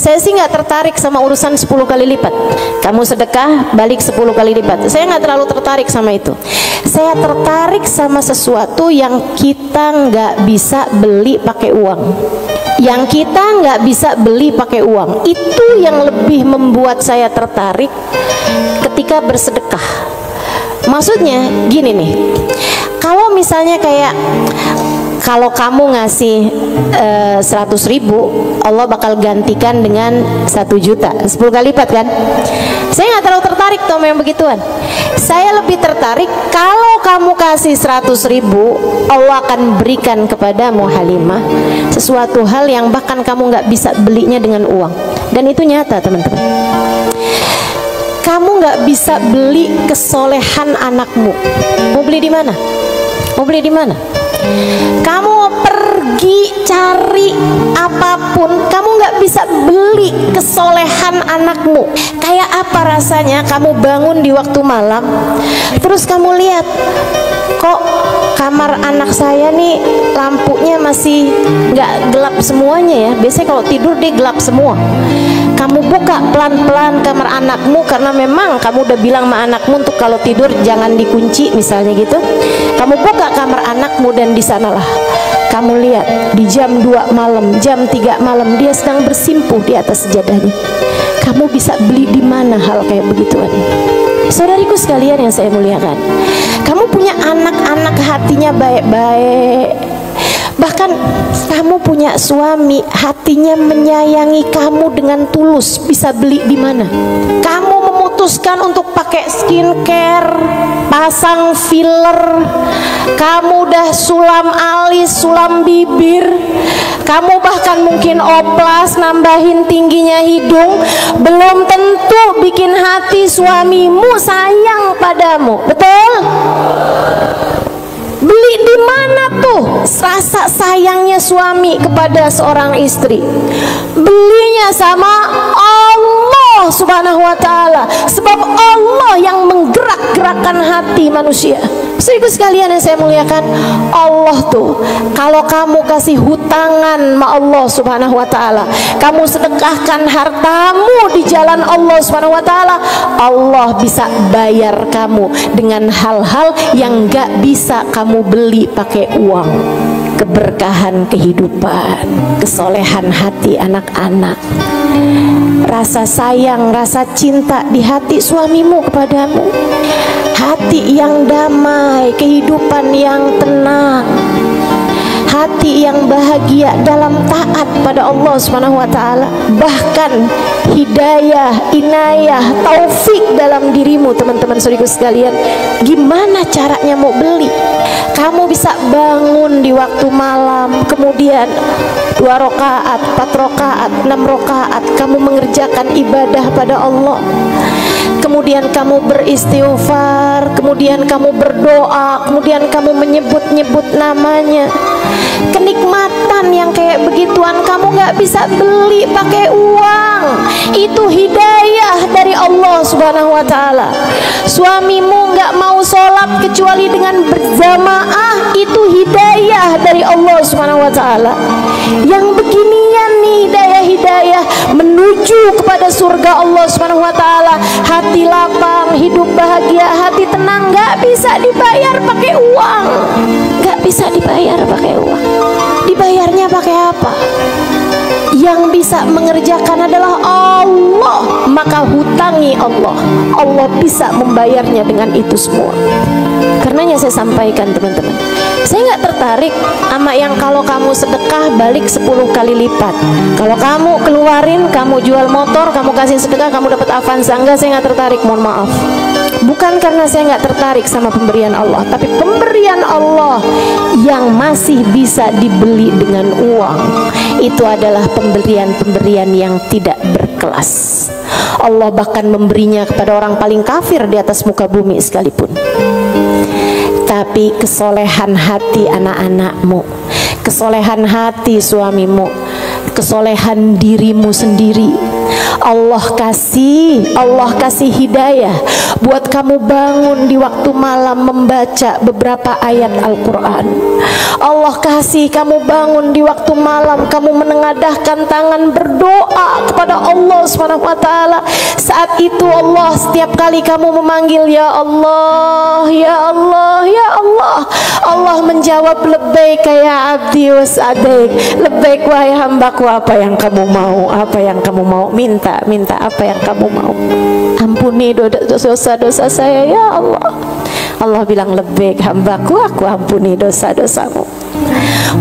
Saya sih nggak tertarik sama urusan 10 kali lipat. Kamu sedekah balik 10 kali lipat. Saya nggak terlalu tertarik sama itu. Saya tertarik sama sesuatu yang kita nggak bisa beli pakai uang. Yang kita nggak bisa beli pakai uang, itu yang lebih membuat saya tertarik ketika bersedekah. Maksudnya gini nih, kalau misalnya kayak kalau kamu ngasih 100.000, Allah bakal gantikan dengan 1 juta, 10 kali lipat kan? Saya nggak terlalu tertarik tuh sama yang begituan. Saya lebih tertarik kalau kamu kasih 100.000, Allah akan berikan kepadamu Halimah sesuatu hal yang bahkan kamu nggak bisa belinya dengan uang. Dan itu nyata teman-teman. Kamu nggak bisa beli kesolehan anakmu. Mau beli di mana? Mau beli di mana? Kamu pergi cari apapun, kamu nggak bisa beli kesolehan anakmu. Kayak apa rasanya kamu bangun di waktu malam, terus kamu lihat, kok kamar anak saya nih lampunya masih nggak gelap semuanya ya. Biasanya kalau tidur dia gelap semua. Kamu buka pelan-pelan kamar anakmu, karena memang kamu udah bilang sama anakmu untuk kalau tidur jangan dikunci misalnya gitu. Kamu buka kamar anakmu dan di sanalah kamu lihat di jam 2 malam, jam 3 malam dia sedang bersimpuh di atas sejadahnya. Kamu bisa beli di mana hal kayak begituan? Saudariku sekalian yang saya muliakan, kamu punya anak-anak hatinya baik-baik, bahkan kamu punya suami hatinya menyayangi kamu dengan tulus, bisa beli di mana? Kamu memutuskan untuk pakai skincare, pasang filler, kamu udah sulam alis, sulam bibir, kamu bahkan mungkin oplas, nambahin tingginya hidung, belum tentu bikin hati suamimu sayang padamu, betul? Beli di mana tuh rasa sayangnya suami kepada seorang istri? Belinya sama Allah Subhanahu wa ta'ala, sebab Allah yang menggerak-gerakkan hati manusia. Saudaraku sekalian yang saya muliakan, Allah tuh kalau kamu kasih hutangan sama Allah Subhanahu wa ta'ala, kamu sedekahkan hartamu di jalan Allah Subhanahu wa ta'ala, Allah bisa bayar kamu dengan hal-hal yang gak bisa kamu beli pakai uang. Keberkahan kehidupan, kesolehan hati anak-anak, rasa sayang, rasa cinta di hati suamimu kepadamu, hati yang damai, kehidupan yang tenang, hati yang bahagia dalam taat pada Allah Subhanahu wa ta'ala, bahkan hidayah, inayah, taufik dalam dirimu. Teman-teman saudaraku sekalian, gimana caranya mau beli? Kamu bisa bangun di waktu malam, kemudian 2 rakaat, 4 rakaat, 6 rakaat, kamu mengerjakan ibadah pada Allah, kemudian kamu beristighfar, kemudian kamu berdoa, kemudian kamu menyebut-nyebut namanya. Kenikmatan yang kayak begituan kamu gak bisa beli pakai uang. Itu hidayah dari Allah Subhanahu wa ta'ala. Suamimu gak mau sholat kecuali dengan berjamaah, itu hidayah dari Allah Subhanahu wa ta'ala. Yang beginian nih hidayah-hidayah menuju kepada surga Allah Subhanahu wa ta'ala, hati lapang, hidup bahagia, hati tenang, gak bisa dibayar pakai uang. Gak bisa dibayar pakai uang. Dibayarnya pakai apa? Yang bisa mengerjakan adalah Allah, maka hutangi Allah. Allah bisa membayarnya dengan itu semua. Karenanya saya sampaikan teman-teman, saya nggak tertarik sama yang kalau kamu sedekah balik 10 kali lipat. Kalau kamu keluarin, kamu jual motor, kamu kasih sedekah, kamu dapat Avanza. Enggak, saya nggak tertarik, mohon maaf. Bukan karena saya nggak tertarik sama pemberian Allah, tapi pemberian Allah yang masih bisa dibeli dengan uang, itu adalah pemberian-pemberian yang tidak berkelas. Allah bahkan memberinya kepada orang paling kafir di atas muka bumi sekalipun. Tapi kesolehan hati anak-anakmu, kesolehan hati suamimu, kesolehan dirimu sendiri, Allah kasih hidayah buat kamu bangun di waktu malam membaca beberapa ayat Al-Quran. Allah kasih kamu bangun di waktu malam, kamu menengadahkan tangan berdoa kepada Allah SWT. Saat itu Allah, setiap kali kamu memanggil ya Allah, ya Allah, ya Allah, Allah menjawab labbaik ya abdi was'adaik, labbaik wahai hambaku, apa yang kamu mau, apa yang kamu mau, minta apa yang kamu mau, ampuni dosa-dosa saya ya Allah. Allah bilang labbaik hambaku, aku ampuni dosa-dosamu,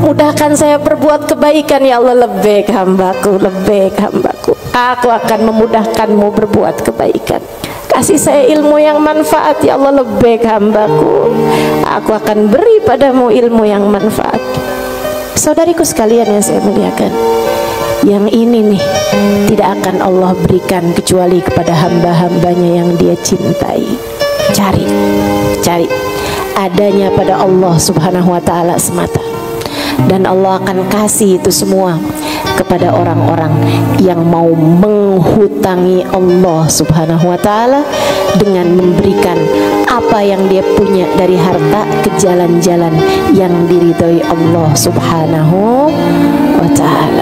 mudahkan saya berbuat kebaikan ya Allah. Labbaik hambaku, labbaik hambaku, aku akan memudahkanmu berbuat kebaikan. Kasih saya ilmu yang manfaat ya Allah. Labbaik hambaku, aku akan beri padamu ilmu yang manfaat. Saudariku sekalian yang saya muliakan, yang ini nih tidak akan Allah berikan kecuali kepada hamba-hambanya yang Dia cintai. Cari adanya pada Allah Subhanahu wa ta'ala semata, dan Allah akan kasih itu semua kepada orang-orang yang mau menghutangi Allah Subhanahu wa ta'ala dengan memberikan apa yang dia punya dari harta ke jalan-jalan yang diridhoi Allah Subhanahu wa ta'ala.